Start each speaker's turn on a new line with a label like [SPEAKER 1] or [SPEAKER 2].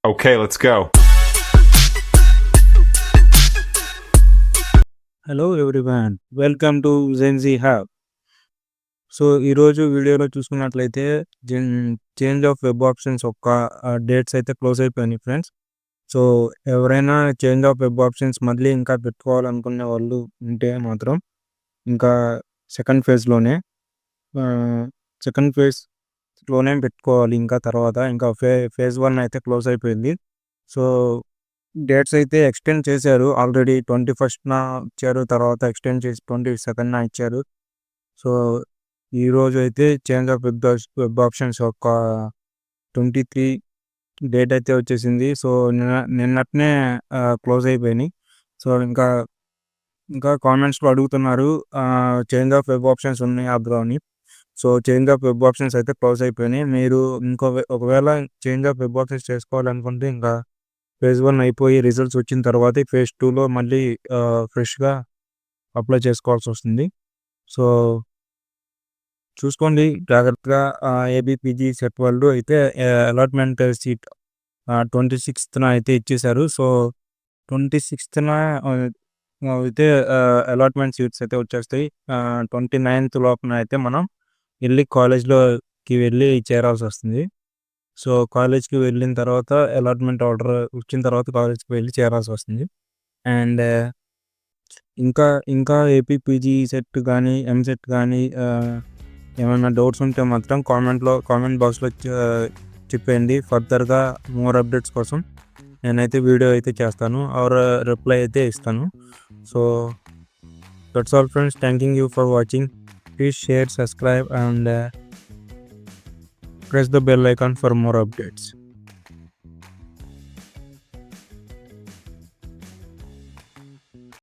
[SPEAKER 1] Okay, let's go.
[SPEAKER 2] Hello everyone, welcome to Gen Z have. So ఈరోజు వీడియోలో చూసుకున్నట్లయితే change of web options యొక్క dates అయితే క్లోజ్ అయిపోయినాయి ఫ్రెండ్స్. సో ఎవరైనా చేంజ్ ఆఫ్ వెబ్ ఆప్షన్స్ మళ్ళీ ఇంకా పెట్టుకోవాలనుకునే వాళ్ళు ఉంటే మాత్రం ఇంకా సెకండ్ ఫేజ్లోనే పెట్టుకోవాలి. ఇంకా తర్వాత ఇంకా ఫేజ్ 1 అయితే క్లోజ్ అయిపోయింది. సో డేట్స్ అయితే ఎక్స్టెండ్ చేశారు. ఆల్రెడీ 21న ఇచ్చారు, తర్వాత ఎక్స్టెండ్ చేసి 22న ఇచ్చారు. సో ఈరోజు అయితే చేంజ్ ఆఫ్ వెబ్ ఆప్షన్స్ యొక్క 23 డేట్ అయితే వచ్చేసింది. సో నిన్నటినే క్లోజ్ అయిపోయినాయి. సో ఇంకా కామెంట్స్లో అడుగుతున్నారు చేంజ్ ఆఫ్ వెబ్ ఆప్షన్స్ ఉన్నాయి అందులో అని. So change of web options అయితే క్లోజ్ అయిపోయినాయి. మీరు ఒకవేళ చేంజ్ ఆఫ్ వెబ్ ఆప్షన్స్ చేసుకోవాలనుకుంటే ఇంకా ఫేజ్ 1 అయిపోయి రిజల్ట్స్ వచ్చిన తర్వాత ఫేజ్ 2లో మళ్ళీ ఫ్రెష్గా అప్లై చేసుకోవాల్సి వస్తుంది. సో చూసుకోండి జాగ్రత్తగా. ఏబిపిజి సెట్ వాళ్ళు అయితే అలాట్మెంట్ సీట్ 26న అయితే ఇచ్చేశారు. సో 26న అయితే అలాట్మెంట్ సీట్స్ అయితే వచ్చేస్తాయి. 29th లోపల అయితే మనం వెళ్ళి కాలేజ్లోకి వెళ్ళి చేరాల్సి వస్తుంది. సో కాలేజ్కి వెళ్ళిన తర్వాత అలాట్మెంట్ ఆర్డర్ వచ్చిన తర్వాత కాలేజ్కి వెళ్ళి చేరాల్సి వస్తుంది. అండ్ ఇంకా ఏపీపీజీ సెట్ కానీ ఎంసెట్ కానీ ఏమైనా డౌట్స్ ఉంటే మాత్రం కామెంట్ బాక్స్లో చెప్పేయండి. ఫర్దర్గా మోర్ అప్డేట్స్ కోసం నేనైతే వీడియో అయితే చేస్తాను ఆర్ రిప్లై అయితే ఇస్తాను. So that's all friends, thanking you for watching. Please share, subscribe and press the bell icon for more updates.